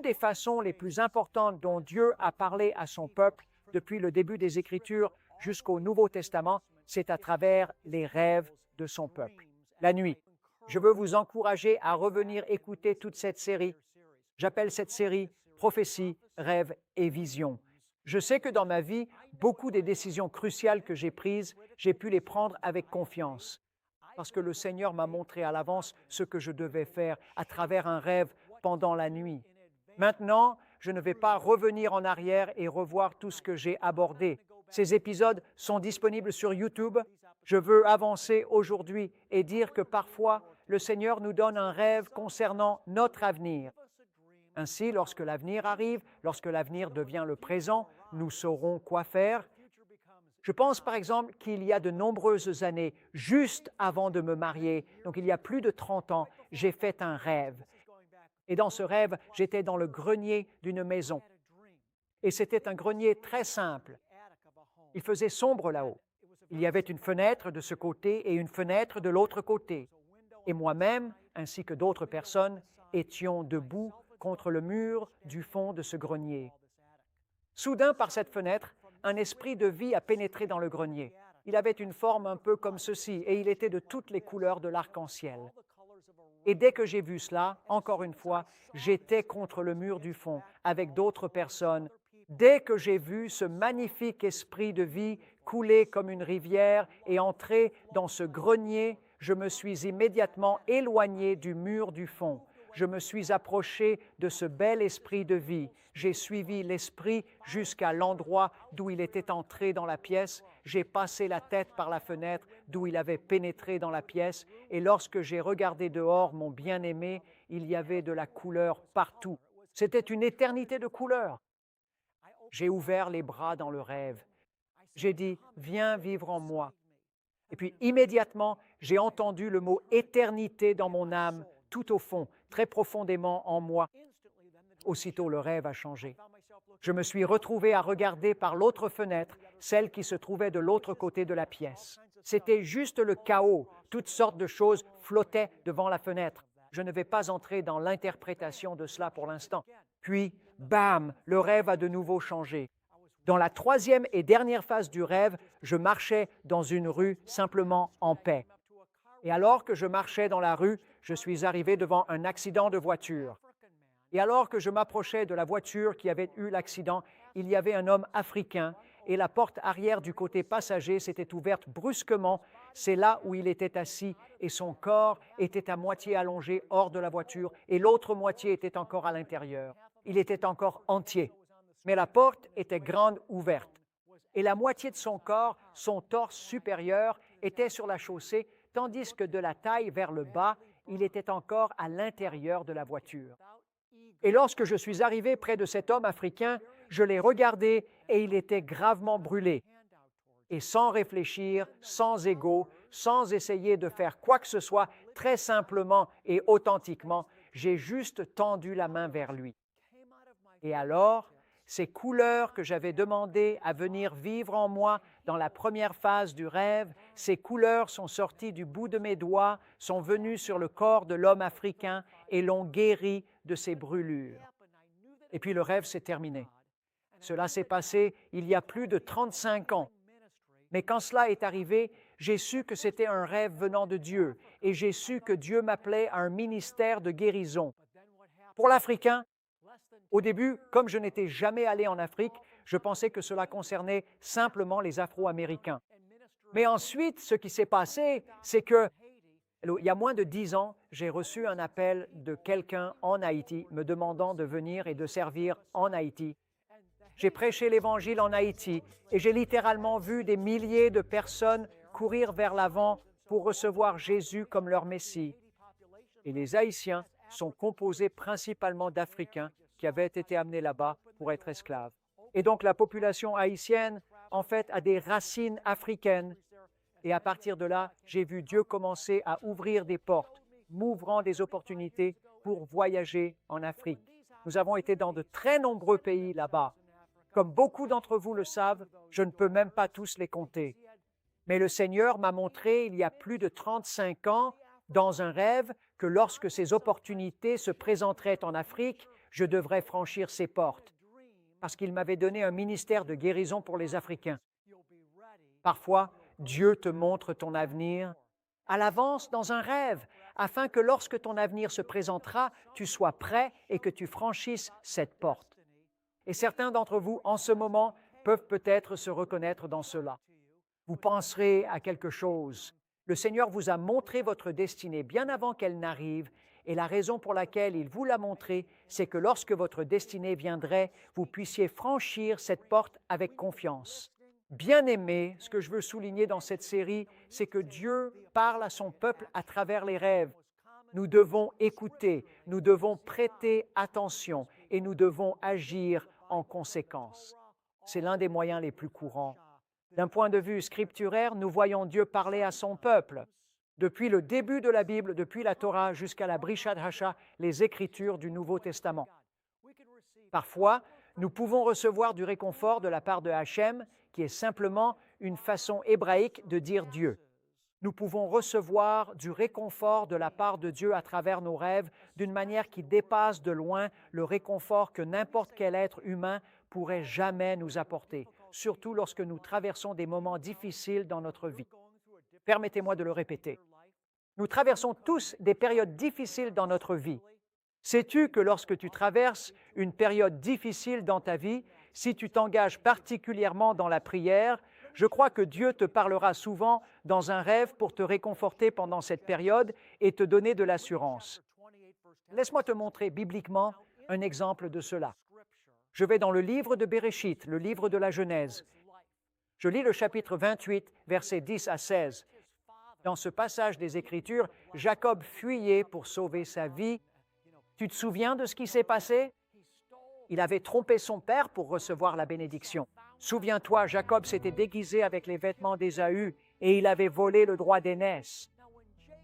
Une des façons les plus importantes dont Dieu a parlé à son peuple depuis le début des Écritures jusqu'au Nouveau Testament, c'est à travers les rêves de son peuple. La nuit. Je veux vous encourager à revenir écouter toute cette série. J'appelle cette série Prophétie, rêves et visions. Je sais que dans ma vie, beaucoup des décisions cruciales que j'ai prises, j'ai pu les prendre avec confiance, parce que le Seigneur m'a montré à l'avance ce que je devais faire à travers un rêve pendant la nuit. Maintenant, je ne vais pas revenir en arrière et revoir tout ce que j'ai abordé. Ces épisodes sont disponibles sur YouTube. Je veux avancer aujourd'hui et dire que parfois, le Seigneur nous donne un rêve concernant notre avenir. Ainsi, lorsque l'avenir arrive, lorsque l'avenir devient le présent, nous saurons quoi faire. Je pense par exemple qu'il y a de nombreuses années, juste avant de me marier, donc il y a plus de 30 ans, j'ai fait un rêve. Et dans ce rêve, j'étais dans le grenier d'une maison. Et c'était un grenier très simple. Il faisait sombre là-haut. Il y avait une fenêtre de ce côté et une fenêtre de l'autre côté. Et moi-même, ainsi que d'autres personnes, étions debout contre le mur du fond de ce grenier. Soudain, par cette fenêtre, un esprit de vie a pénétré dans le grenier. Il avait une forme un peu comme ceci, et il était de toutes les couleurs de l'arc-en-ciel. Et dès que j'ai vu cela, encore une fois, j'étais contre le mur du fond avec d'autres personnes. Dès que j'ai vu ce magnifique esprit de vie couler comme une rivière et entrer dans ce grenier, je me suis immédiatement éloigné du mur du fond. Je me suis approché de ce bel esprit de vie. J'ai suivi l'esprit jusqu'à l'endroit d'où il était entré dans la pièce. J'ai passé la tête par la fenêtre d'où il avait pénétré dans la pièce. Et lorsque j'ai regardé dehors, mon bien-aimé, il y avait de la couleur partout. C'était une éternité de couleurs. J'ai ouvert les bras dans le rêve. J'ai dit, viens vivre en moi. Et puis immédiatement, j'ai entendu le mot éternité dans mon âme, tout au fond, très profondément en moi. Aussitôt, le rêve a changé. Je me suis retrouvé à regarder par l'autre fenêtre, celle qui se trouvait de l'autre côté de la pièce. C'était juste le chaos. Toutes sortes de choses flottaient devant la fenêtre. Je ne vais pas entrer dans l'interprétation de cela pour l'instant. Puis, bam, le rêve a de nouveau changé. Dans la troisième et dernière phase du rêve, je marchais dans une rue simplement en paix. Et alors que je marchais dans la rue, je suis arrivé devant un accident de voiture. Et alors que je m'approchais de la voiture qui avait eu l'accident, il y avait un homme africain et la porte arrière du côté passager s'était ouverte brusquement. C'est là où il était assis et son corps était à moitié allongé hors de la voiture et l'autre moitié était encore à l'intérieur. Il était encore entier. Mais la porte était grande ouverte. Et la moitié de son corps, son torse supérieur, était sur la chaussée, tandis que de la taille vers le bas, il était encore à l'intérieur de la voiture. Et lorsque je suis arrivé près de cet homme africain, je l'ai regardé et il était gravement brûlé. Et sans réfléchir, sans ego, sans essayer de faire quoi que ce soit, très simplement et authentiquement, j'ai juste tendu la main vers lui. Et alors, ces couleurs que j'avais demandé à venir vivre en moi dans la première phase du rêve, ces couleurs sont sorties du bout de mes doigts, sont venues sur le corps de l'homme africain et l'ont guéri de ses brûlures. Et puis le rêve s'est terminé. Cela s'est passé il y a plus de 35 ans. Mais quand cela est arrivé, j'ai su que c'était un rêve venant de Dieu et j'ai su que Dieu m'appelait à un ministère de guérison. Pour l'Africain, au début, comme je n'étais jamais allé en Afrique, je pensais que cela concernait simplement les Afro-Américains. Mais ensuite, ce qui s'est passé, c'est que, il y a moins de 10 ans, j'ai reçu un appel de quelqu'un en Haïti me demandant de venir et de servir en Haïti. J'ai prêché l'Évangile en Haïti et j'ai littéralement vu des milliers de personnes courir vers l'avant pour recevoir Jésus comme leur Messie. Et les Haïtiens sont composés principalement d'Africains qui avaient été amenés là-bas pour être esclaves. Et donc la population haïtienne, en fait, a des racines africaines. Et à partir de là, j'ai vu Dieu commencer à ouvrir des portes, m'ouvrant des opportunités pour voyager en Afrique. Nous avons été dans de très nombreux pays là-bas. Comme beaucoup d'entre vous le savent, je ne peux même pas tous les compter. Mais le Seigneur m'a montré il y a plus de 35 ans, dans un rêve, que lorsque ces opportunités se présenteraient en Afrique, je devrais franchir ces portes parce qu'il m'avait donné un ministère de guérison pour les Africains. Parfois, Dieu te montre ton avenir à l'avance dans un rêve, afin que lorsque ton avenir se présentera, tu sois prêt et que tu franchisses cette porte. Et certains d'entre vous, en ce moment, peuvent peut-être se reconnaître dans cela. Vous penserez à quelque chose. Le Seigneur vous a montré votre destinée bien avant qu'elle n'arrive, et la raison pour laquelle il vous l'a montré, c'est que lorsque votre destinée viendrait, vous puissiez franchir cette porte avec confiance. Bien-aimés, ce que je veux souligner dans cette série, c'est que Dieu parle à son peuple à travers les rêves. Nous devons écouter, nous devons prêter attention et nous devons agir en conséquence. C'est l'un des moyens les plus courants. D'un point de vue scripturaire, nous voyons Dieu parler à son peuple. Depuis le début de la Bible, depuis la Torah jusqu'à la Brit Hadasha, les Écritures du Nouveau Testament. Parfois, nous pouvons recevoir du réconfort de la part de Hachem, qui est simplement une façon hébraïque de dire Dieu. Nous pouvons recevoir du réconfort de la part de Dieu à travers nos rêves d'une manière qui dépasse de loin le réconfort que n'importe quel être humain pourrait jamais nous apporter, surtout lorsque nous traversons des moments difficiles dans notre vie. Permettez-moi de le répéter. Nous traversons tous des périodes difficiles dans notre vie. Sais-tu que lorsque tu traverses une période difficile dans ta vie, si tu t'engages particulièrement dans la prière, je crois que Dieu te parlera souvent dans un rêve pour te réconforter pendant cette période et te donner de l'assurance. Laisse-moi te montrer bibliquement un exemple de cela. Je vais dans le livre de Béréchit, le livre de la Genèse. Je lis le chapitre 28, versets 10 à 16. Dans ce passage des Écritures, Jacob fuyait pour sauver sa vie. Tu te souviens de ce qui s'est passé? Il avait trompé son père pour recevoir la bénédiction. Souviens-toi, Jacob s'était déguisé avec les vêtements d'Ésaü et il avait volé le droit d'aînesse.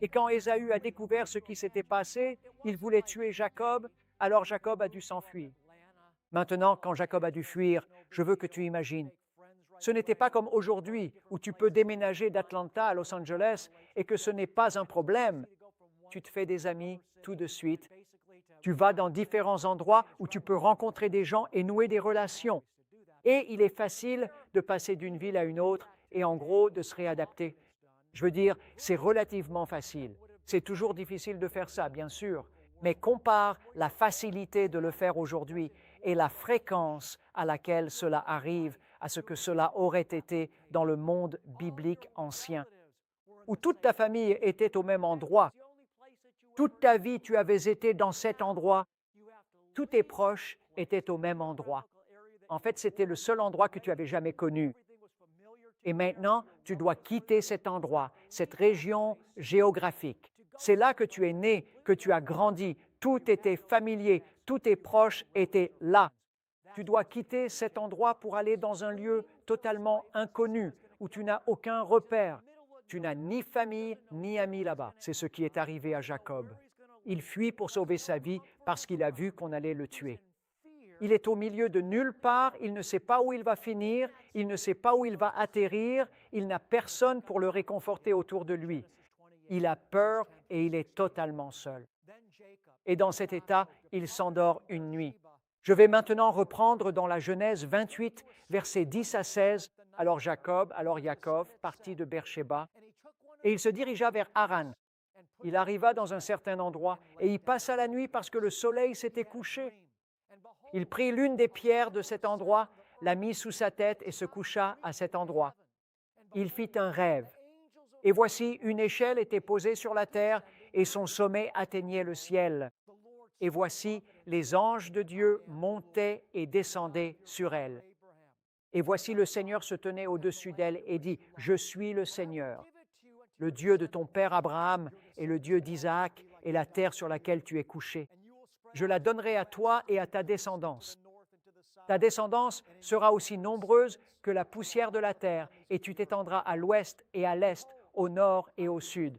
Et quand Ésaü a découvert ce qui s'était passé, il voulait tuer Jacob, alors Jacob a dû s'enfuir. Maintenant, quand Jacob a dû fuir, je veux que tu imagines. Ce n'était pas comme aujourd'hui où tu peux déménager d'Atlanta à Los Angeles et que ce n'est pas un problème. Tu te fais des amis tout de suite. Tu vas dans différents endroits où tu peux rencontrer des gens et nouer des relations. Et il est facile de passer d'une ville à une autre et en gros de se réadapter. Je veux dire, c'est relativement facile. C'est toujours difficile de faire ça, bien sûr, mais compare la facilité de le faire aujourd'hui et la fréquence à laquelle cela arrive à ce que cela aurait été dans le monde biblique ancien, où toute ta famille était au même endroit. Toute ta vie, tu avais été dans cet endroit. Tous tes proches étaient au même endroit. En fait, c'était le seul endroit que tu avais jamais connu. Et maintenant, tu dois quitter cet endroit, cette région géographique. C'est là que tu es né, que tu as grandi. Tout était familier, tous tes proches étaient là. Tu dois quitter cet endroit pour aller dans un lieu totalement inconnu, où tu n'as aucun repère. Tu n'as ni famille ni amis là-bas. C'est ce qui est arrivé à Jacob. Il fuit pour sauver sa vie parce qu'il a vu qu'on allait le tuer. Il est au milieu de nulle part, il ne sait pas où il va finir, il ne sait pas où il va atterrir, il n'a personne pour le réconforter autour de lui. Il a peur et il est totalement seul. Et dans cet état, il s'endort une nuit. Je vais maintenant reprendre dans la Genèse 28, versets 10 à 16. Alors Jacob, alors Yaakov, partit de Beersheba, et il se dirigea vers Haran. Il arriva dans un certain endroit, et y passa la nuit parce que le soleil s'était couché. Il prit l'une des pierres de cet endroit, la mit sous sa tête et se coucha à cet endroit. Il fit un rêve. Et voici, une échelle était posée sur la terre, et son sommet atteignait le ciel. Et voici, les anges de Dieu montaient et descendaient sur elle. Et voici, le Seigneur se tenait au-dessus d'elle et dit, « Je suis le Seigneur, le Dieu de ton père Abraham et le Dieu d'Isaac et la terre sur laquelle tu es couché. Je la donnerai à toi et à ta descendance. Ta descendance sera aussi nombreuse que la poussière de la terre, et tu t'étendras à l'ouest et à l'est, au nord et au sud.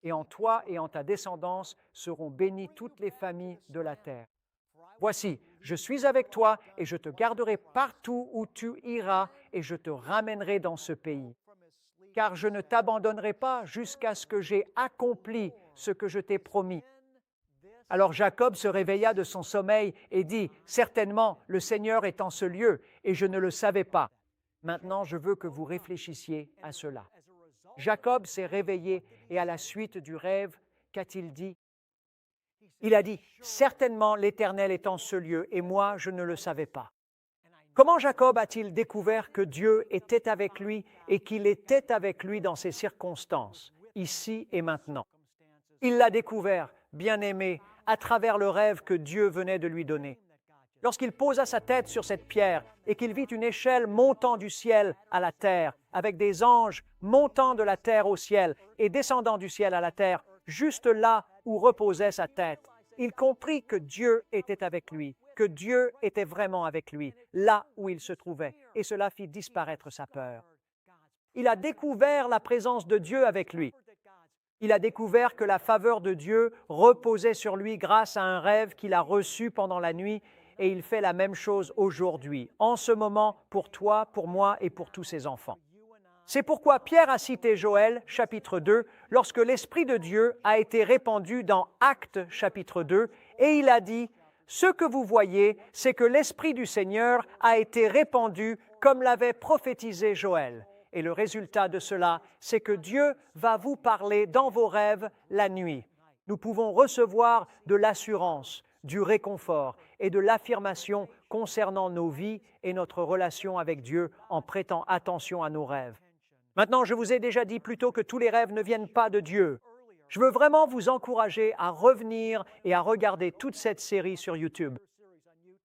Et en toi et en ta descendance seront bénies toutes les familles de la terre. Voici, je suis avec toi et je te garderai partout où tu iras et je te ramènerai dans ce pays. Car je ne t'abandonnerai pas jusqu'à ce que j'aie accompli ce que je t'ai promis. » Alors Jacob se réveilla de son sommeil et dit, « Certainement, le Seigneur est en ce lieu, et je ne le savais pas. » Maintenant, je veux que vous réfléchissiez à cela. Jacob s'est réveillé et à la suite du rêve, qu'a-t-il dit? Il a dit, « Certainement, l'Éternel est en ce lieu, et moi, je ne le savais pas. » Comment Jacob a-t-il découvert que Dieu était avec lui et qu'il était avec lui dans ces circonstances, ici et maintenant? Il l'a découvert, bien-aimé, à travers le rêve que Dieu venait de lui donner. Lorsqu'il posa sa tête sur cette pierre et qu'il vit une échelle montant du ciel à la terre, avec des anges montant de la terre au ciel et descendant du ciel à la terre, juste là où reposait sa tête, il comprit que Dieu était avec lui, que Dieu était vraiment avec lui, là où il se trouvait, et cela fit disparaître sa peur. Il a découvert la présence de Dieu avec lui. Il a découvert que la faveur de Dieu reposait sur lui grâce à un rêve qu'il a reçu pendant la nuit, et il fait la même chose aujourd'hui, en ce moment, pour toi, pour moi et pour tous ses enfants. C'est pourquoi Pierre a cité Joël, chapitre 2, lorsque l'Esprit de Dieu a été répandu dans Actes, chapitre 2, et il a dit, « Ce que vous voyez, c'est que l'Esprit du Seigneur a été répandu comme l'avait prophétisé Joël. » Et le résultat de cela, c'est que Dieu va vous parler dans vos rêves la nuit. Nous pouvons recevoir de l'assurance, du réconfort et de l'affirmation concernant nos vies et notre relation avec Dieu en prêtant attention à nos rêves. Maintenant, je vous ai déjà dit plus tôt que tous les rêves ne viennent pas de Dieu. Je veux vraiment vous encourager à revenir et à regarder toute cette série sur YouTube.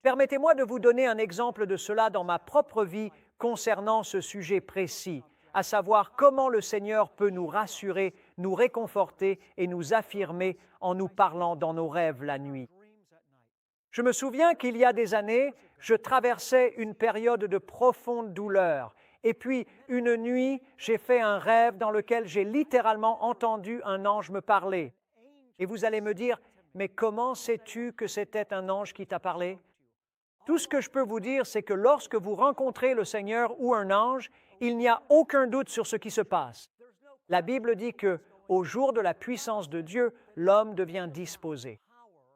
Permettez-moi de vous donner un exemple de cela dans ma propre vie concernant ce sujet précis, à savoir comment le Seigneur peut nous rassurer, nous réconforter et nous affirmer en nous parlant dans nos rêves la nuit. Je me souviens qu'il y a des années, je traversais une période de profonde douleur. Et puis, une nuit, j'ai fait un rêve dans lequel j'ai littéralement entendu un ange me parler. Et vous allez me dire, mais comment sais-tu que c'était un ange qui t'a parlé? Tout ce que je peux vous dire, c'est que lorsque vous rencontrez le Seigneur ou un ange, il n'y a aucun doute sur ce qui se passe. La Bible dit que, au jour de la puissance de Dieu, l'homme devient disposé.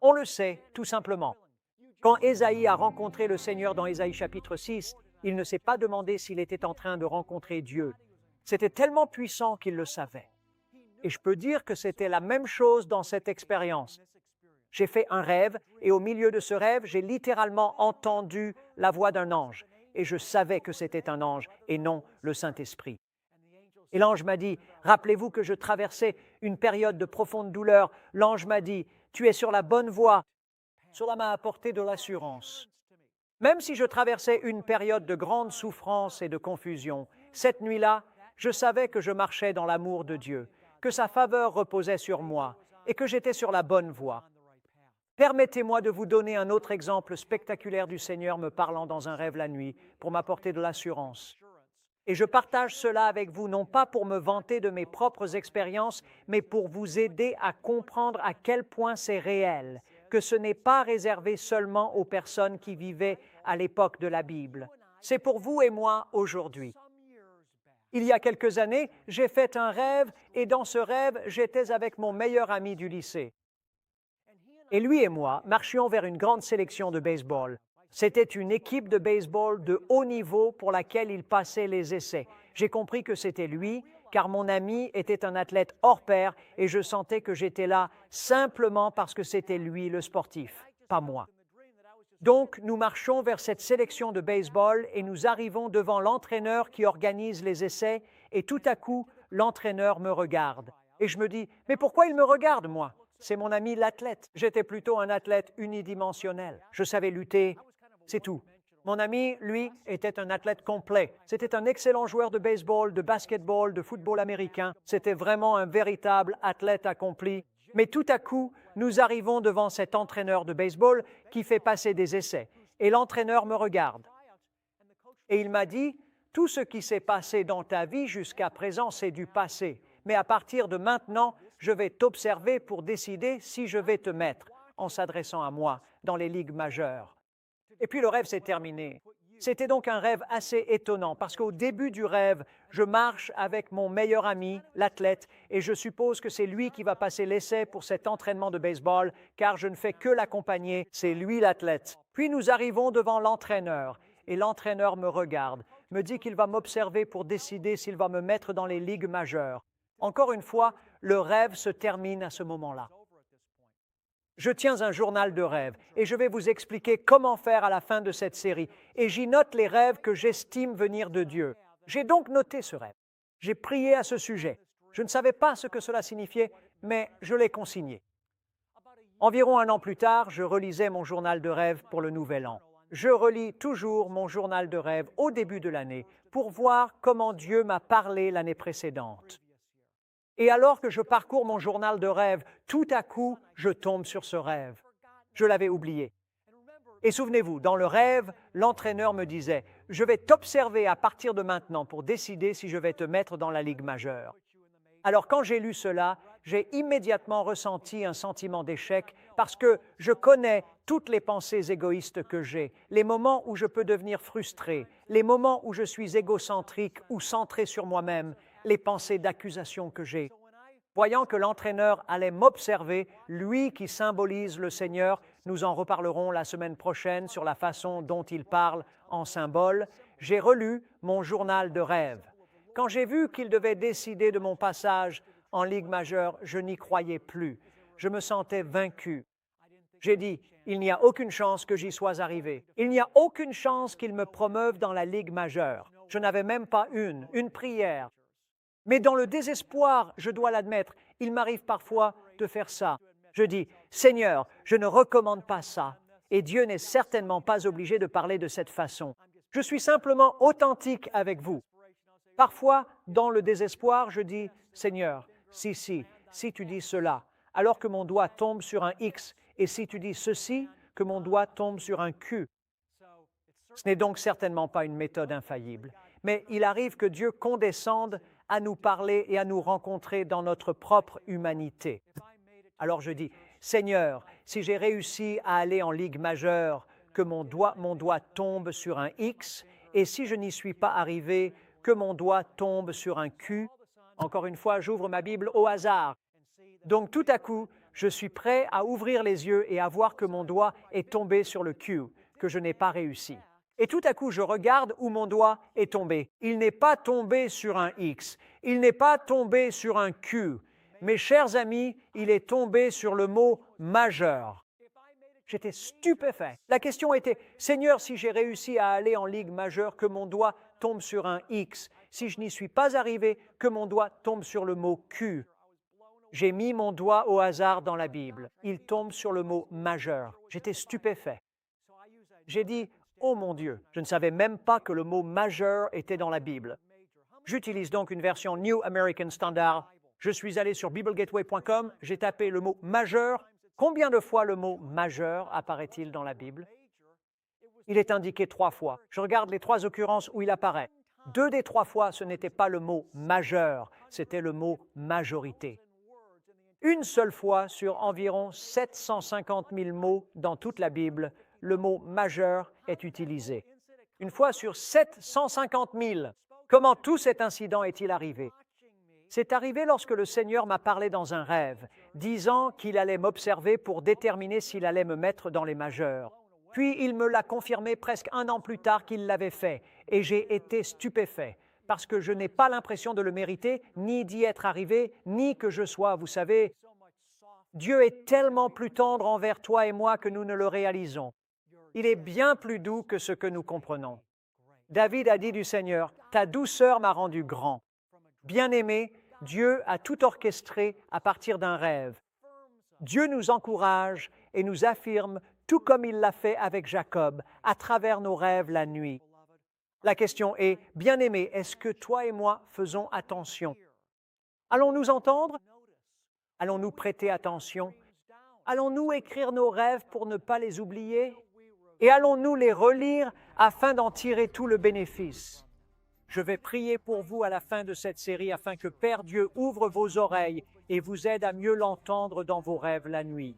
On le sait, tout simplement. Quand Ésaïe a rencontré le Seigneur dans Ésaïe chapitre 6, il ne s'est pas demandé s'il était en train de rencontrer Dieu. C'était tellement puissant qu'il le savait. Et je peux dire que c'était la même chose dans cette expérience. J'ai fait un rêve et au milieu de ce rêve, j'ai littéralement entendu la voix d'un ange. Et je savais que c'était un ange et non le Saint-Esprit. Et l'ange m'a dit, « Rappelez-vous que je traversais une période de profonde douleur. » L'ange m'a dit, « Tu es sur la bonne voie. » Cela m'a apporté de l'assurance. Même si je traversais une période de grande souffrance et de confusion, cette nuit-là, je savais que je marchais dans l'amour de Dieu, que sa faveur reposait sur moi et que j'étais sur la bonne voie. Permettez-moi de vous donner un autre exemple spectaculaire du Seigneur me parlant dans un rêve la nuit pour m'apporter de l'assurance. Et je partage cela avec vous, non pas pour me vanter de mes propres expériences, mais pour vous aider à comprendre à quel point c'est réel, que ce n'est pas réservé seulement aux personnes qui vivaient à l'époque de la Bible. C'est pour vous et moi aujourd'hui. Il y a quelques années, j'ai fait un rêve et dans ce rêve, j'étais avec mon meilleur ami du lycée. Et lui et moi marchions vers une grande sélection de baseball. C'était une équipe de baseball de haut niveau pour laquelle il passait les essais. J'ai compris que c'était lui, car mon ami était un athlète hors pair et je sentais que j'étais là simplement parce que c'était lui le sportif, pas moi. Donc, nous marchons vers cette sélection de baseball et nous arrivons devant l'entraîneur qui organise les essais et tout à coup, l'entraîneur me regarde. Et je me dis, mais pourquoi il me regarde, moi? C'est mon ami l'athlète. J'étais plutôt un athlète unidimensionnel. Je savais lutter, c'est tout. Mon ami, lui, était un athlète complet. C'était un excellent joueur de baseball, de basketball, de football américain. C'était vraiment un véritable athlète accompli. Mais tout à coup, nous arrivons devant cet entraîneur de baseball qui fait passer des essais. Et l'entraîneur me regarde. Et il m'a dit, « Tout ce qui s'est passé dans ta vie jusqu'à présent, c'est du passé. Mais à partir de maintenant, je vais t'observer pour décider si je vais te mettre, en s'adressant à moi, dans les ligues majeures. » Et puis le rêve s'est terminé. C'était donc un rêve assez étonnant parce qu'au début du rêve, je marche avec mon meilleur ami, l'athlète, et je suppose que c'est lui qui va passer l'essai pour cet entraînement de baseball car je ne fais que l'accompagner, c'est lui l'athlète. Puis nous arrivons devant l'entraîneur et l'entraîneur me regarde, me dit qu'il va m'observer pour décider s'il va me mettre dans les ligues majeures. Encore une fois, le rêve se termine à ce moment-là. Je tiens un journal de rêve et je vais vous expliquer comment faire à la fin de cette série. Et j'y note les rêves que j'estime venir de Dieu. J'ai donc noté ce rêve. J'ai prié à ce sujet. Je ne savais pas ce que cela signifiait, mais je l'ai consigné. Environ un an plus tard, je relisais mon journal de rêve pour le nouvel an. Je relis toujours mon journal de rêve au début de l'année pour voir comment Dieu m'a parlé l'année précédente. Et alors que je parcours mon journal de rêve, tout à coup, je tombe sur ce rêve. Je l'avais oublié. Et souvenez-vous, dans le rêve, l'entraîneur me disait, « Je vais t'observer à partir de maintenant pour décider si je vais te mettre dans la Ligue majeure. » Alors quand j'ai lu cela, j'ai immédiatement ressenti un sentiment d'échec parce que je connais toutes les pensées égoïstes que j'ai, les moments où je peux devenir frustré, les moments où je suis égocentrique ou centré sur moi-même, les pensées d'accusation que j'ai. Voyant que l'entraîneur allait m'observer, lui qui symbolise le Seigneur, nous en reparlerons la semaine prochaine sur la façon dont il parle en symbole, j'ai relu mon journal de rêve. Quand j'ai vu qu'il devait décider de mon passage en Ligue majeure, je n'y croyais plus. Je me sentais vaincu. J'ai dit, il n'y a aucune chance que j'y sois arrivé. Il n'y a aucune chance qu'il me promeuve dans la Ligue majeure. Je n'avais même pas une prière. Mais dans le désespoir, je dois l'admettre, il m'arrive parfois de faire ça. Je dis, Seigneur, je ne recommande pas ça. Et Dieu n'est certainement pas obligé de parler de cette façon. Je suis simplement authentique avec vous. Parfois, dans le désespoir, je dis, Seigneur, si tu dis cela, alors que mon doigt tombe sur un X, et si tu dis ceci, que mon doigt tombe sur un Q. Ce n'est donc certainement pas une méthode infaillible, mais il arrive que Dieu condescende à nous parler et à nous rencontrer dans notre propre humanité. Alors je dis, Seigneur, si j'ai réussi à aller en Ligue majeure, que mon doigt tombe sur un X, et si je n'y suis pas arrivé, que mon doigt tombe sur un Q. Encore une fois, j'ouvre ma Bible au hasard. Donc tout à coup, je suis prêt à ouvrir les yeux et à voir que mon doigt est tombé sur le Q, que je n'ai pas réussi. Et tout à coup, je regarde où mon doigt est tombé. Il n'est pas tombé sur un X, il n'est pas tombé sur un Q. Mes chers amis, il est tombé sur le mot majeur. J'étais stupéfait. La question était, Seigneur, si j'ai réussi à aller en Ligue majeure, que mon doigt tombe sur un X. Si je n'y suis pas arrivé, que mon doigt tombe sur le mot Q. J'ai mis mon doigt au hasard dans la Bible. Il tombe sur le mot majeur. J'étais stupéfait. J'ai dit, oh mon Dieu, je ne savais même pas que le mot majeur était dans la Bible. J'utilise donc une version New American Standard. Je suis allé sur BibleGateway.com, j'ai tapé le mot majeur. Combien de fois le mot majeur apparaît-il dans la Bible? Il est indiqué 3 fois. Je regarde les 3 occurrences où il apparaît. 2 des 3 fois, ce n'était pas le mot majeur, c'était le mot majorité. Une seule fois sur environ 750 000 mots dans toute la Bible, le mot majeur est utilisé. Une fois sur 750 000. Comment tout cet incident est-il arrivé? C'est arrivé lorsque le Seigneur m'a parlé dans un rêve, disant qu'il allait m'observer pour déterminer s'il allait me mettre dans les majeurs. Puis il me l'a confirmé presque 1 an plus tard qu'il l'avait fait, et j'ai été stupéfait, parce que je n'ai pas l'impression de le mériter, ni d'y être arrivé, ni que je sois, vous savez, Dieu est tellement plus tendre envers toi et moi que nous ne le réalisons. Il est bien plus doux que ce que nous comprenons. David a dit du Seigneur, « Ta douceur m'a rendu grand. » Bien-aimé, Dieu a tout orchestré à partir d'un rêve. Dieu nous encourage et nous affirme, tout comme il l'a fait avec Jacob, à travers nos rêves la nuit. La question est, bien-aimé, est-ce que toi et moi faisons attention? Allons-nous entendre? Allons-nous prêter attention? Allons-nous écrire nos rêves pour ne pas les oublier? Et allons-nous les relire afin d'en tirer tout le bénéfice? Je vais prier pour vous à la fin de cette série afin que Père Dieu ouvre vos oreilles et vous aide à mieux l'entendre dans vos rêves la nuit.